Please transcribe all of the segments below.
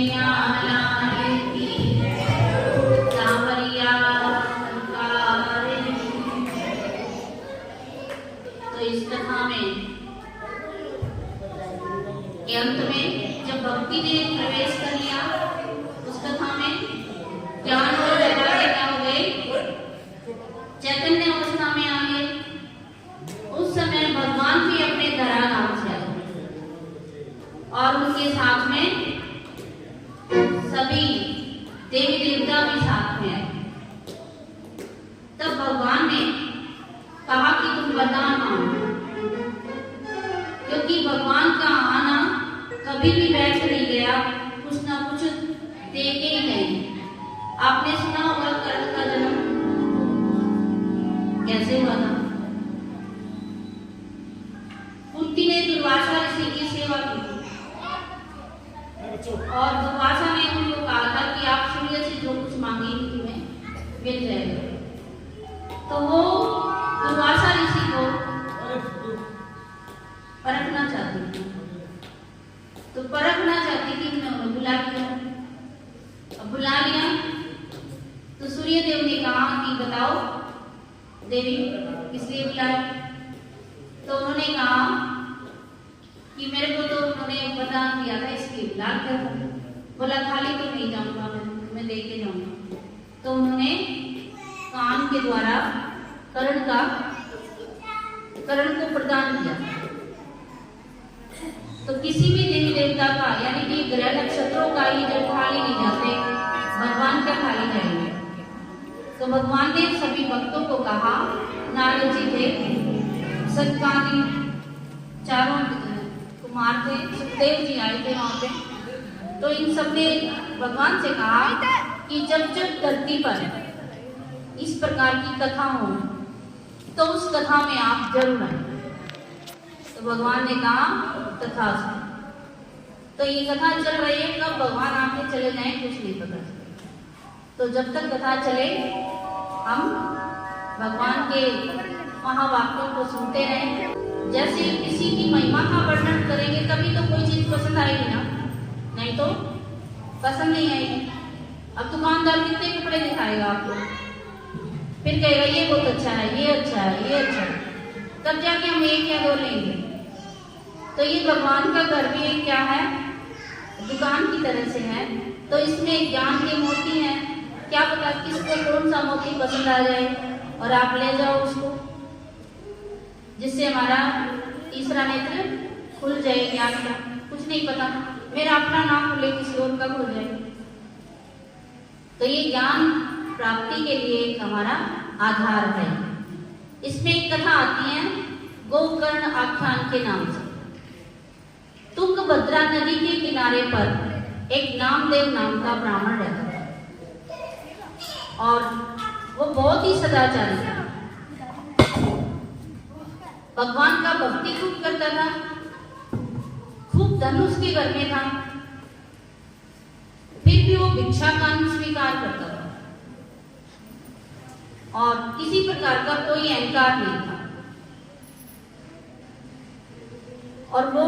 मैया लाल की सांवरिया संकारिणी। तो इस कथा में के अंत में जब भक्ति ने प्रवेश कर लिया उस कथा में, ज्ञान और वैराग्य क्या हो गए, चैतन्य अवस्था में आ गए। उस समय भगवान भी अपने धराधाम से आए और उनके साथ में सभी देवी देवता भी साथ में आए। तब भगवान ने कहा कि तुम वरदान मांगो, क्योंकि भगवान का आना कभी भी बैठ नहीं गया, कुछ ना कुछ दे के ही गए। आपने सुना होगा कर्ण का जन्म कैसे हुआ था। कुंती ने दुर्वासा ऋषि की सेवा की और दुर्वासा ने उनको कहा था कि आप सूर्य से जो कुछ मांगेंगे तुम्हें मिल जाएगा। तो वो दुर्वासा ऋषि को परखना चाहती थी, तो परखना चाहती थी, उन्होंने बुला लिया। अब बुला लिया तो सूर्य देव ने कहा कि बताओ देवी किसलिए बुलाया। तो उन्होंने कहा कि मेरे को तो उन्होंने वरदान दिया था इसलिए बुला कर। बोला खाली तो नहीं जाऊंगा, मैं लेके जाऊंगा। तो उन्होंने कान के द्वारा कर्ण को प्रदान किया। तो किसी भी देवी देवता का यानी कि ग्रह नक्षत्रों का ही जब खाली नहीं जाते, भगवान का खाली जाएंगे। तो भगवान ने सभी भक्तों को कहा, नारद जी थे, सतकानी चारों कुमार थे, सुखदेव जी आए थे वहां पे। तो इन सब ने भगवान से कहा कि जब जब धरती पर इस प्रकार की कथा हो तो उस कथा में आप जरूर आए। तो भगवान ने कहा तथास्तु। तो ये कथा चल रही है, कब भगवान आके चले जाए कुछ नहीं पता। तो जब तक कथा चले हम भगवान के महावाक्यों को सुनते रहें। जैसे किसी की महिमा का वर्णन करेंगे तभी तो कोई चीज पसंद आएगी ना, नहीं तो पसंद नहीं आएगी। अब दुकानदार कितने कपड़े दिखाएगा आपको, फिर कहेगा ये बहुत अच्छा है, ये अच्छा है, ये अच्छा है, तब जाके हम एक या दो लेंगे। तो ये भगवान का घर भी एक क्या है, दुकान की तरह से है। तो इसमें ज्ञान के मोती हैं, क्या पता किसको कौन सा मोती पसंद आ जाए और आप ले जाओ उसको, जिससे हमारा तीसरा नेत्र खुल जाए ज्ञान का। कुछ नहीं पता, मेरा अपना नाम खुले, किसी और का खुल जाए। तो ये ज्ञान प्राप्ति के लिए एक हमारा आधार है। इसमें एक कथा आती है गोकर्ण आख्यान के नाम से। तुंगभद्रा नदी के किनारे पर एक नामदेव नाम का ब्राह्मण रहता था और वो बहुत ही सदाचारी था। भगवान का भक्ति खूब करता था, खूब धन उसके घर में था, फिर भी वो भिक्षा कान स्वीकार करता था और किसी प्रकार का कोई अहंकार नहीं था। और वो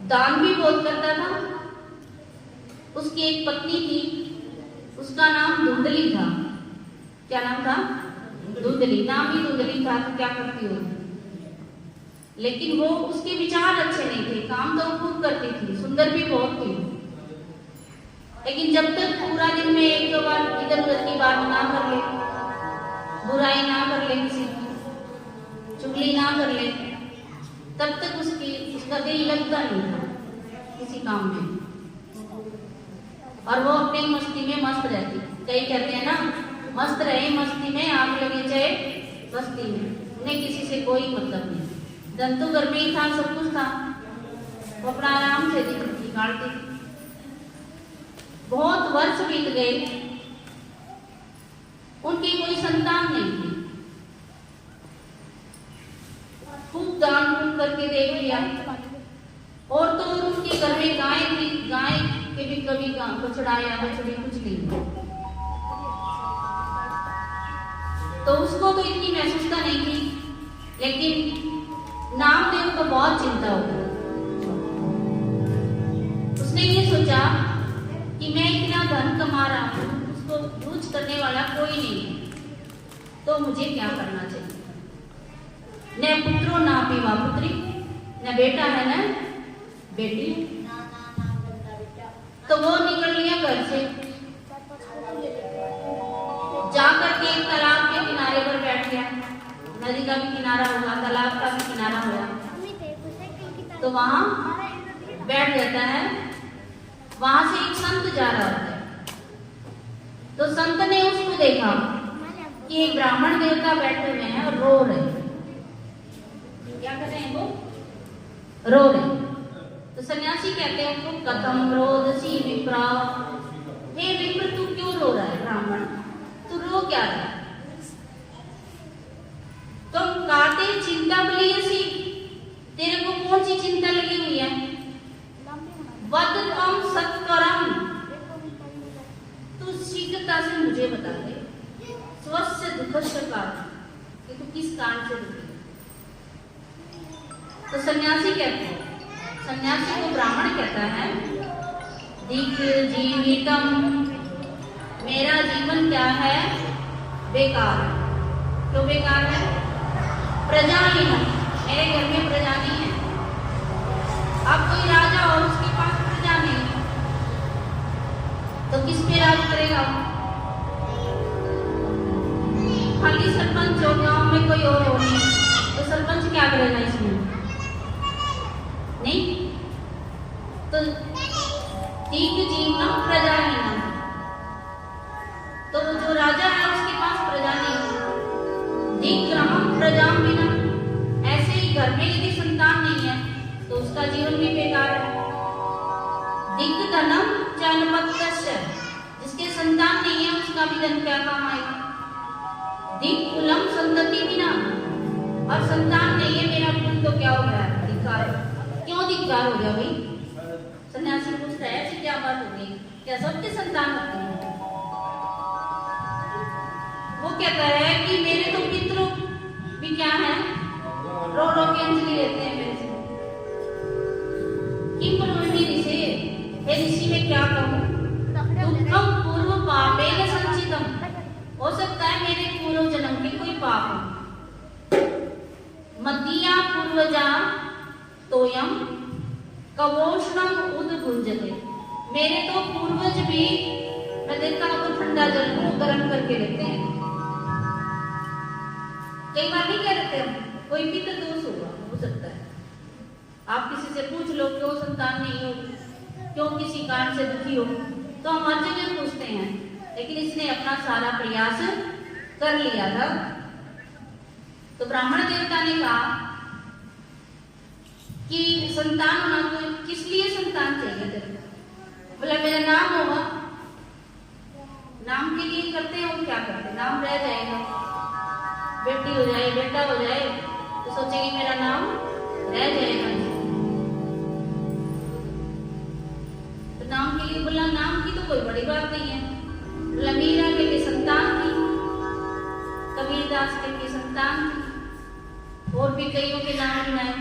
दान भी बहुत करता था। उसकी एक पत्नी थी, उसका नाम धुंधली था। क्या नाम था? धुंधली। नाम ही धुंधली था तो क्या करती हो। लेकिन वो उसके विचार अच्छे नहीं थे, काम तो खूब करती थी, सुंदर भी बहुत थी। लेकिन जब तक पूरा दिन में एक दो बार इधर उधर की बात ना कर ले, बुराई ना कर ले, किसी की चुगली ना कर ले, तब तक उसका दिल लगता नहीं था किसी काम में। और वो अपनी मस्ती में मस्त रहती। कई कहते हैं ना, मस्त रहे मस्ती में, आग लगे चाहे बस्ती में, उन्हें किसी से कोई मतलब नहीं। जंतु घर में ही था, सब कुछ था, वो अपना आराम से जिंदगी काटती थी। बहुत वर्ष बीत गए, उनकी कोई संतान नहीं थी। खूब दान पुण्य करके देख लिया, और तो उनके घर में गाय थी, गाय के भी कभी बछड़ा या बछड़ी कुछ नहीं। तो उसको तो इतनी महसूसता नहीं थी, लेकिन नामदेव को बहुत चिंता हो गई। धन कमा रहा हूँ, उसको यूज करने वाला कोई नहीं है, तो मुझे क्या करना चाहिए? न पुत्रो ना पीवा पुत्री, न बेटा है न बेटी। तो वो निकल लिया घर से, जाकर के एक तालाब के किनारे पर बैठ गया। नदी का भी किनारा हुआ, तालाब का भी किनारा हुआ, तो वहां बैठ जाता है। वहां से एक संत जा रहा होता है, तो संत ने उसको देखा कि एक ब्राह्मण देवता बैठे हुए हैं और रो रहे हैं। क्या कर रहे हैं वो? रो रहे हैं। तो सन्यासी कहते हैं उनको, कथम रोदसी विप्रा, हे विप्र तू क्यों रो रहा है? ब्राह्मण, तू रो क्या रहा है? तो काते चिंता बलियसी, तेरे को कौन सी चिंता लगी हुई है? वद तम सत्वरम, तू शीघ्रता से मुझे बता दे, स्वस्य दुखस्य कारण, कि तू किस कारण से दुखी। तो सन्यासी कहते हैं, सन्यासी को ब्राह्मण कहता है, दिक जीवितम, मेरा जीवन क्या है? बेकार। क्यों बेकार है? प्रजाहीन, मेरे घर में प्रजा नहीं है। अब कोई राजा और उसके पास प्रजा नहीं, तो किस पे राज करेगा? खाली सरपंच हो, गांव में कोई और हो नहीं, तो सरपंच क्या करेगा इसमें? नहीं। तो दीक जीवनम प्रजाहीनम, तो जो राजा है उसके पास प्रजा नहीं। दीक ग्रहम प्रजाम बिना, ऐसे ही घर में यदि संतान नहीं है तो उसका जीवन भी बेकार है। दिक धनम चनपत्तस्य, जिसके संतान नहीं है उसका भी धन क्या काम आएगा? दिक कुलम संतति बिना, और संतान नहीं है, मेरा कुल तो क्या हो गया? धिक्कार। क्यों धिक्कार हो गया भाई? सन्यासी पूछता है, ऐसी क्या बात हो गई? क्या सबके संतान होते हैं? वो कहता है कि मेरे तो पितरों भी क्या है, रो रो के अंजलि लेते हैं मेरे से। कि ब्रह्मणी ऋषि, हे ऋषि में क्या कहूँ? दुखम पूर्व पापेन संचितम, हो सकता है मेरे पूर्व जन्म के कोई पाप हो। मदिया पूर्वजा तोयम कवोष्णम उद्भुंजते, मेरे तो पूर्वज भी, मैं देखता हूँ तो ठंडा जल को गर्म करके लेते हैं। कई बार नहीं कह रहे हम, कोई भी तो दोष होगा, हो सकता है। आप किसी से पूछ लो क्यों संतान नहीं होगी, क्यों किसी कारण से दुखी हो, तो हम हर जगह पूछते हैं, लेकिन इसने अपना सारा प्रयास कर लिया था। तो ब्राह्मण देवता ने कहा कि संतान होना, तो किस लिए संतान चाहिए तेरे को? बोला मेरा नाम होगा, नाम के लिए करते हैं। वो क्या करते हैं? नाम रह जाएगा, बेटी हो जाए, बेटा हो जाए, तो सोचेंगे मेरा नाम रह जाएगा। तो नाम के लिए बोला, नाम की तो कोई बड़ी बात नहीं है। बोला मीरा के लिए संतान थी, कबीरदास के संतान थी, और भी कईयों के नाम बनाए,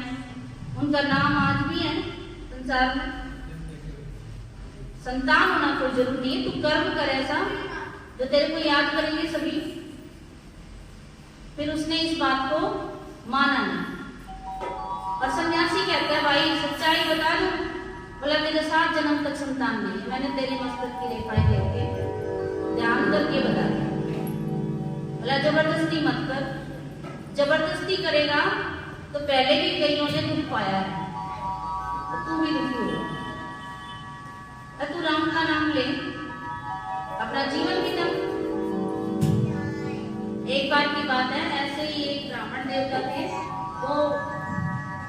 उनका नाम आज भी है संसार में। संतान होना कोई जरूरी नहीं है, तू कर्म कर ऐसा जो तेरे को याद करेंगे सभी। फिर उसने इस बात को माना नहीं। और सन्यासी कहता है, भाई सच्चाई बता दो। बोला मेरे 7 जन्म तक संतान नहीं है, मैंने तेरे मस्तक की रेखाएं देख के ध्यान करके बता दिया। बोला जबरदस्ती मत कर, जबरदस्ती करेगा तो पहले भी कईयों ने दुख पाया है, तो तू भी दुखी हो। तू राम का नाम ले, अपना जीवन बिता। एक बार की बात है, ऐसे ही एक ब्राह्मण देवता थे, वो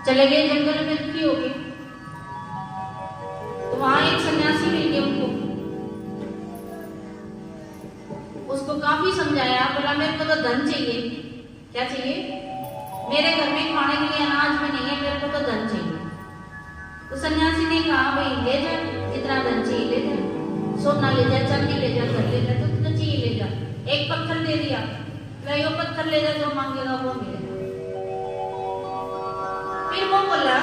चले गए जंगल में, दुखी हो गए। तो वहां एक सन्यासी मिल गया उनको, उसको काफी समझाया। बोला मेरे को तो धन चाहिए। क्या चाहिए? मेरे घर में खाने के लिए अनाज भी नहीं है, मेरे को तो धन चाहिए। तो सन्यासी ने कहा, भाई ले जा, जितना धन चाहिए ले जा, सोना ले जा, चांदी ले जा, घर ले जा, तो तुझे चाहिए ले जा। एक पत्थर दे दिया, यो पत्थर ले जा, जो मांगेगा वो मिलेगा। फिर वो बोला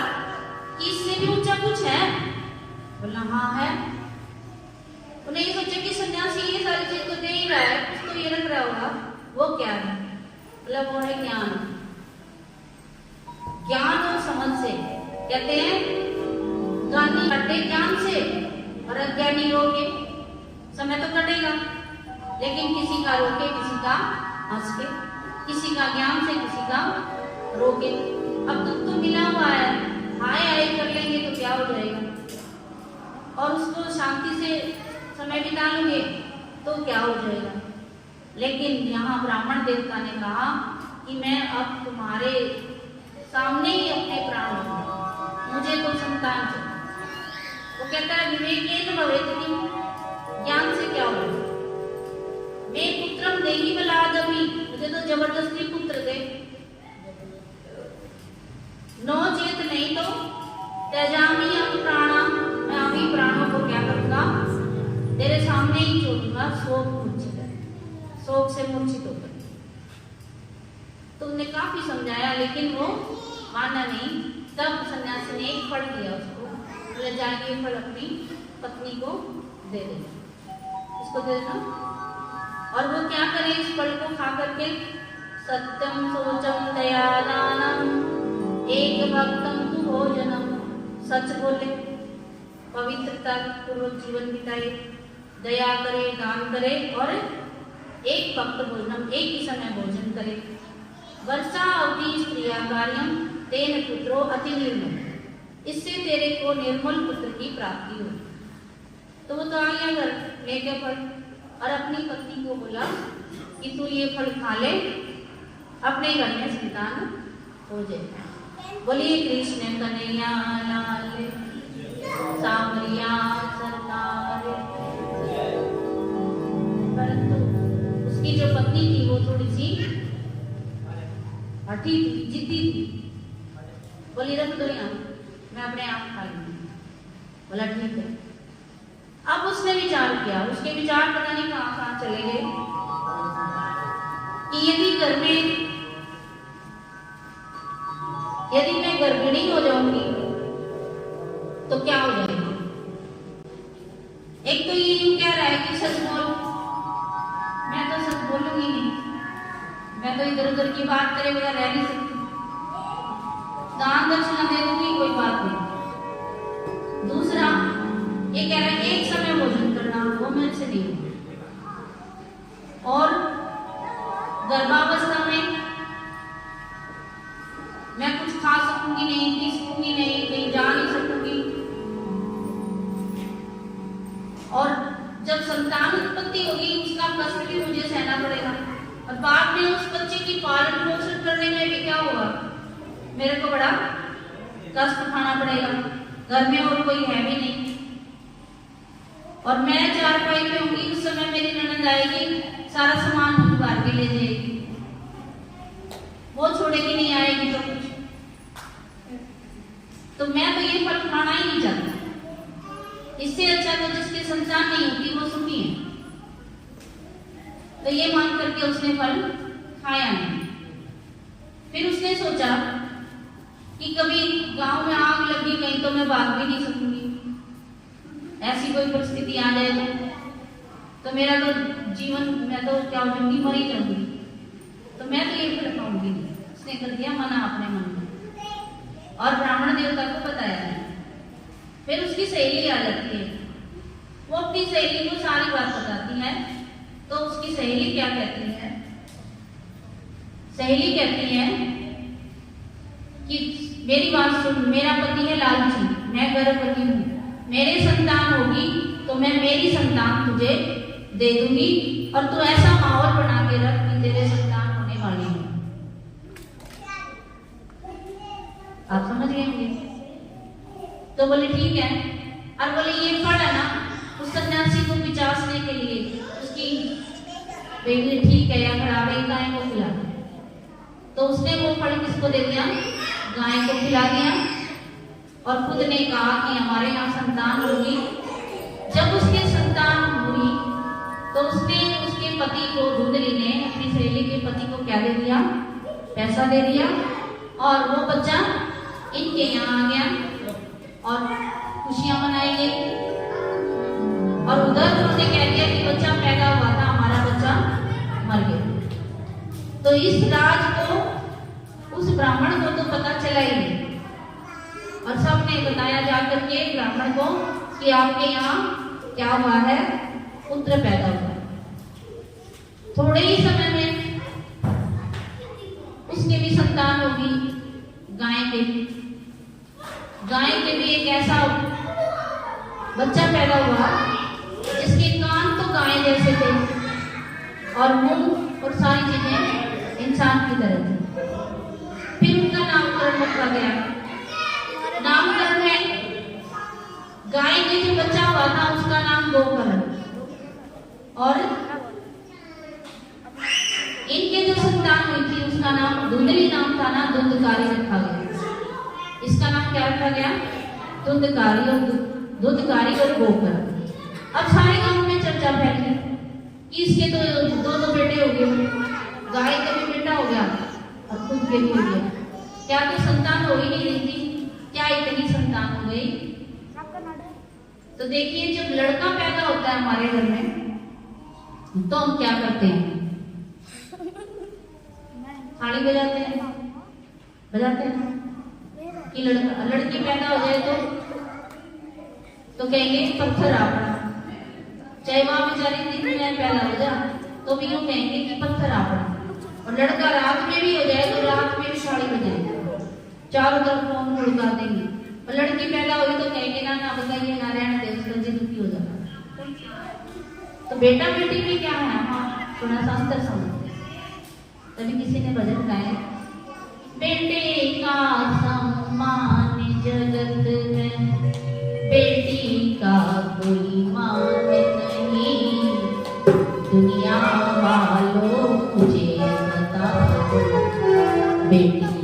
कि इससे भी ऊंचा कुछ है? बोला हाँ है। उन्हें ये सोचा कि मतलब वो है ज्ञान। ज्ञान और समझ से कहते हैं ज्ञानी कटे ज्ञान से और अज्ञानी रोके। समय तो कटेगा लेकिन किसी का रोके किसी का हंस के, किसी का ज्ञान से किसी का रोके। अब दुख तो मिला हुआ है, हाय हाय कर लेंगे तो क्या हो जाएगा, और उसको शांति से समय बिता लेंगे तो क्या हो जाएगा। लेकिन यहाँ ब्राह्मण देवता ने कहा कि मैं अब तुम्हारे सामने ही अपने प्राण दूंगा, मुझे तो संतान चाहिए। वो कहता है विवेकेन भवेत् किम, ज्ञान से क्या होगा। मैं पुत्रम देहि बलादपि, मुझे तो जबरदस्ती पुत्र दे। नो चेत नहीं तो त्यजामि हम प्राणा, मैं अभी प्राणों को क्या करूंगा, तेरे सामने ही छोड़ दूंगा। शोक मूर्छित, शोक से मूर्छित होकर। तुमने काफी समझाया लेकिन वो माना नहीं। तब सन्यासी ने एक फल दिया उसको, बोले जाके फल अपनी पत्नी को दे देना, उसको दे देना। और वो क्या करे इस फल को खा करके, सत्यम सोचम दयादानम एक भक्तम तु भोजनम, सच बोले, पवित्रता पूर्वक जीवन बिताए, दया करे, दान करे और एक भक्त भोजनम, एक ही समय भोजन करे। वर्षा अवधि स्त्रिया कार्यम तेन पुत्रो अति निर्मल, इससे तेरे को निर्मल पुत्र की प्राप्ति हो। तो वो तो आ गया घर लेके फल और अपनी पत्नी को बोला कि तू ये फल खा ले, अपने घर में संतान हो जाए। बोलिए कृष्ण कन्हैया लाल, सांवरिया सरकार। परंतु उसकी जो पत्नी थी वो थोड़ी सी हठी थी, जिद्दी थी। बोली रख दो यहाँ, मैं अपने आप खा लूंगी। बोला ठीक है। अब उसने विचार किया, उसके विचार पता नहीं कहां कहां चले गए कि यदि मैं गर्भिणी हो जाऊंगी तो क्या हो जाएगा। एक तो ये यूं कह रहा है कि सच बोल, मैं तो सच बोलूंगी नहीं, मैं तो इधर उधर की बात करे बगैर रह नहीं सकती, दान दक्षिणा दे दूंगी कोई बात नहीं। दूसरा ये कह रहा है एक समय भोजन करना, वो मेरे से नहीं होगा। और गर्भावस्था में मैं कुछ खा सकूंगी नहीं, पी सकूंगी नहीं, कहीं जा नहीं सकूंगी। और जब संतान उत्पत्ति होगी उसका कष्ट भी मुझे सहना पड़ेगा, और बाद में उस बच्चे की पालन पोषण करने में भी क्या होगा, मेरे को बड़ा कष्ट उठाना पड़ेगा। घर में और कोई है भी नहीं, और मैं चारपाई पे होंगी, उस समय मेरी ननद आएगी, सारा सामान उतार के ले जाएगी, वो छोड़ेगी नहीं, आएगी तो कुछ। तो मैं तो ये फल खाना ही नहीं चाहता। इससे अच्छा तो जिसके संतान नहीं होती वो सुखी है। तो ये मान करके उसने फल खाया नहीं। फिर उसने सोचा कि कभी गांव में आग लगी कहीं तो मैं भाग भी नहीं सकूंगी, ऐसी कोई परिस्थिति आ जाए तो मेरा तो जीवन, मैं तो क्या हो जाऊंगी, मर ही जाऊंगी, तो मैं तो ये फल खाऊंगी नहीं। उसने कर दिया मना अपने मन में, और ब्राह्मण देवता को बताया नहीं। फिर उसकी सहेली आ जाती है, वो अपनी सहेली को सारी बात बताती है। तो उसकी सहेली क्या कहती है, सहेली कहती है कि मेरी बात सुन, मेरा पति है लालची, मैं गर्भवती हूँ, मेरे संतान होगी तो मैं मेरी संतान तुझे दे दूंगी, और तू ऐसा माहौल बना के रख कि तेरे संतान होने वाली है। आप समझ गए होंगे। तो बोले ठीक है, और बोले ये फल है ना, उस सन्यासी को बिचासने के लिए उसकी बेटी ठीक है या खराब है, गाय को खिला दे। तो उसने वो फल किसको दे दिया, गाय को खिला दिया, और खुद ने कहा कि हमारे यहाँ संतान होगी। जब उसके संतान हुई तो उसने उसके पति को, धुंधली ने अपनी सहेली के पति को क्या दे दिया, पैसा दे दिया, और वो बच्चा इनके यहाँ आ गया और खुशियां मनाई गई। और उधर उन्होंने कह दिया कि बच्चा पैदा हुआ था, हमारा बच्चा मर गया। तो तो इस राज को उस ब्राह्मण को तो पता चला ही नहीं, और सबने बताया जाकर के ब्राह्मण को कि आपके यहाँ क्या हुआ है, पुत्र पैदा हुआ। थोड़े ही समय में उसके भी संतान होगी, गाय के भी एक ऐसा बच्चा पैदा हुआ जिसके कान तो गाय जैसे थे और मुंह और सारी चीजें इंसान की तरह थी। फिर उनका नामकरण रखा गया। नामकरण है, गाय के जो बच्चा हुआ था उसका नाम गोकर्ण, और इनके जो संतान हुई थी उसका नाम धुंधली नाम था ना, धुंधकारी रखा गया। इसका नाम क्या रखा गया? धुंधकारी और गोकर्ण। अब सारे गांव में चर्चा फैली कि इसके तो दो बेटे हो गए, गाय का भी बेटा हो गया और खुद के भी हो गया। क्या तो संतान हो ही नहीं रही थी, क्या इतनी संतान हो गई? तो देखिए, जब लड़का पैदा होता है हमारे घर में तो हम क्या करते हैं? थाली बजाते हैं कि लड़की पैदा हो जाए तो कहेंगे पत्थर आपड़ा। चाहे वहां बेचारी दिन में पैदा हो जा तो भी यूं कहेंगे कि पत्थर आपड़ा। और लड़का रात में भी हो जाए तो रात में भी थाली बजाएंगे, चारों तरफ फोन उड़का देंगे। और लड़की पैदा हुई तो कहेंगे ना बताइए नारायण देव उसका जी दुखी हो जाता। तो बेटा बेटी भी क्या है, हाँ थोड़ा सा अंतर समझते। तभी किसी ने भजन गाया, बेटे का सम्मान जगत में, बेटी का कोई मान नहीं, दुनिया वालों मुझे बता दो, बेटी